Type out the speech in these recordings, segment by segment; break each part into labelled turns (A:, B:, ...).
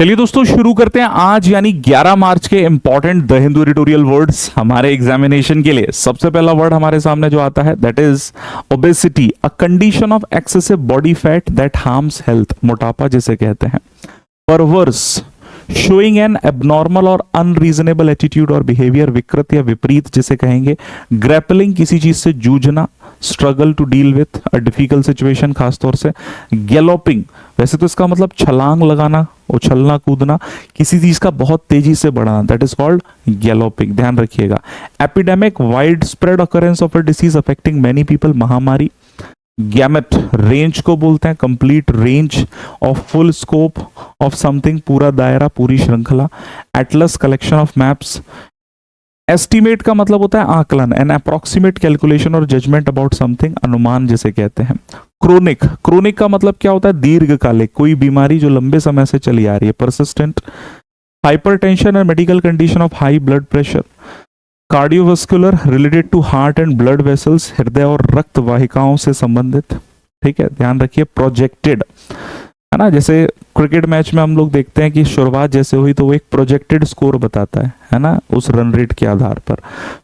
A: चलिए दोस्तों शुरू करते हैं आज यानी 11 मार्च के important the Hindu editorial words हमारे एग्जामिनेशन के लिए। सबसे पहला वर्ड हमारे सामने जो आता है that is obesity, a condition of excessive body fat that harms health, मोटापा जिसे कहते हैं। परवर्स, शोइंग एन एबनॉर्मल और अनरीजनेबल एटीट्यूड और बिहेवियर, विकृत या विपरीत जिसे कहेंगे। ग्रैपलिंग, किसी चीज से जूझना, struggle to deal with a difficult situation खासतौर से। गैलोपिंग, वैसे तो इसका मतलब छलांग लगाना, उछलना कूदना, किसी चीज का बहुत तेजी से बढ़ना, दैट इज कॉल्ड गैलोपिंग, ध्यान रखिएगा। Epidemic, wide spread occurrence of a disease affecting many people, महामारी। गैमेट, रेंज को बोलते हैं, complete range of full scope of something, पूरा दायरा, पूरी श्रृंखला। Atlas, collection of maps. Estimate का मतलब होता है आकलन, एन अप्रोक्सीमेट कैलकुलेशन और जजमेंट अबाउट समथिंग, अनुमान जिसे कहते हैं। क्रोनिक, क्रोनिक का मतलब क्या होता है दीर्घकालिक, कोई बीमारी जो लंबे समय से चली आ रही है, persistent. Hypertension and medical condition of high blood pressure. Cardiovascular, related to heart and blood vessels, हृदय और रक्त वाहिकाओं से संबंधित, ठीक है, ध्यान रखिए। प्रोजेक्टेड है ना, जैसे क्रिकेट मैच में हम लोग देखते हैं कि शुरुआत जैसे हुई तो वो एक प्रोजेक्टेड स्कोर बताता है ना, उस रन रेट के आधार पर।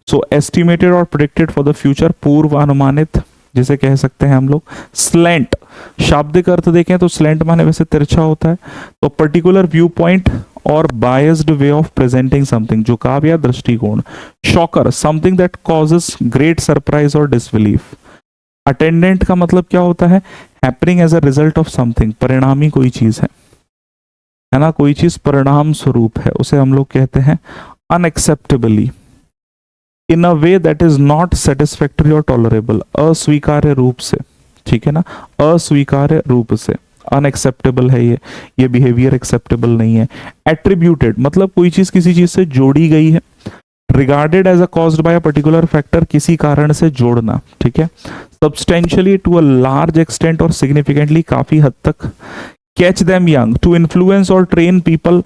A: सो एस्टिमेटेड और प्रेडिक्टेड फॉर द फ्यूचर, पूर्व अनुमानित जिसे कह सकते हैं हम लोग। स्लैंट, शाब्दिक अर्थ देखें तो स्लैंट माने वैसे तिरछा होता है, तो पर्टिकुलर व्यू पॉइंट और biased way of presenting something, झुकाव या दृष्टिकोण। Shocker, something that causes great surprise और डिसबिलीफ। अटेंडेंट का मतलब क्या होता है happening as a result of something, परिणामी कोई चीज है ना, कोई चीज परिणाम स्वरूप है, उसे हम लोग कहते हैं unacceptably, in a way that is not satisfactory और टॉलरेबल, अस्वीकार्य रूप से, ठीक है ना, अस्वीकार्य रूप से, अनएक्सेप्टेबल है ये बिहेवियर एक्सेप्टेबल नहीं है। एट्रीब्यूटेड मतलब कोई चीज किसी चीज से जोड़ी गई है। Regarded as a caused by a particular factor, किसी कारण से जोड़ना, ठीक है। Substantially, to a large extent और सिग्निफिकेंटली, काफी हद तक। Catch them young, to influence और train people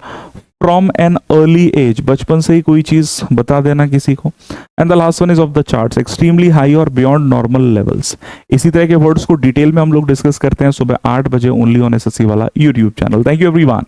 A: from an early age, बचपन से ही कोई चीज बता देना किसी को। And the last one is off the charts, extremely high और बियॉन्ड नॉर्मल लेवल्स। इसी तरह के वर्ड्स को डिटेल में हम लोग डिस्कस करते हैं सुबह 8 बजे ओनली ऑन एसएससी वाला YouTube channel. Thank you everyone.